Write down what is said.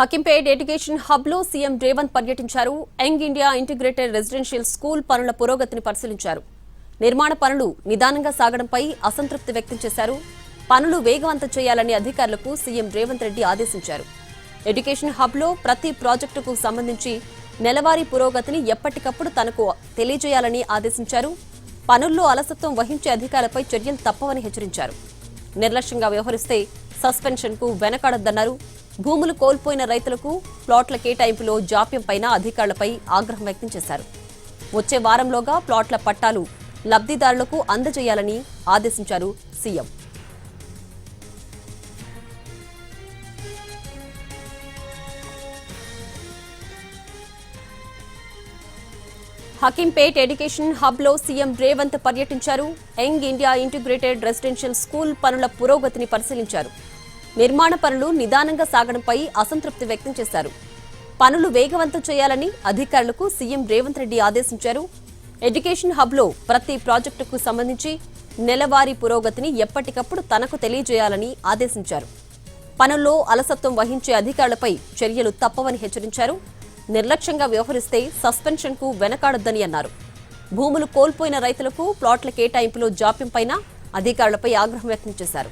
హకింపేట్ education hub లో CM Revanth పర్యటించారు. Young India integrated residential school పనుల పురోగతిని పరిశీలించారు. నిర్మాణ పనులు నిదానంగా సాగడంపై అసంతృప్తి వ్యక్తం చేశారు. పనులు వేగవంతం చేయాలని అధికారులకు సీఎం రేవంత్ రెడ్డి ఆదేశించారు. ఎడ్యుకేషన్ హబ్ లో ప్రతి ప్రాజెక్టుకు సంబంధించి నెలవారీ పురోగతిని ఎప్పటికప్పుడు తనకు తెలియజేయాలని ఆదేశించారు. పనుల్లో అలసత్వం వహించే అధికారులపై చర్యలు తప్పవని హెచ్చరించారు. నిర్లక్ష్యంగా వ్యవహరిస్తే సస్పెన్షన్ కు వెనకాడొద్దన్నారు. భూములు కోల్పోయిన రైతులకు ప్లాట్ల కేటాయింపులో జాప్యంపైన అధికారులపై ఆగ్రహం వ్యక్తం చేశారు. వచ్చే వారంలోగా ప్లాట్ల పట్టాలు లబ్ధిదారులకు అందజేయాలని ఆదేశించారు సీఎం. హకింపేట్ ఎడ్యుకేషన్ హబ్ లో సీఎం రేవంత్ పర్యటించారు. Young India integrated residential school పనుల పురోగతిని పరిశీలించారు. నిర్మాణ పనులు నిదానంగా సాగడంపై అసంతృప్తి వ్యక్తం చేశారు. పనులు వేగవంతం చేయాలని అధికారులకు సీఎం రేవంత్ రెడ్డి ఆదేశించారు. ఎడ్యుకేషన్ హబ్ లో ప్రతి ప్రాజెక్టుకు సంబంధించి నెలవారీ పురోగతిని ఎప్పటికప్పుడు తనకు తెలియజేయాలని ఆదేశించారు. పనుల్లో అలసత్వం వహించే అధికారులపై చర్యలు తప్పవని హెచ్చరించారు. నిర్లక్ష్యంగా వ్యవహరిస్తే సస్పెన్షన్ కు వెనకాడొద్దని అన్నారు. భూములు కోల్పోయిన రైతులకు ప్లాట్ల కేటాయింపులో జాప్యంపైన అధికారులపై ఆగ్రహం వ్యక్తం చేశారు.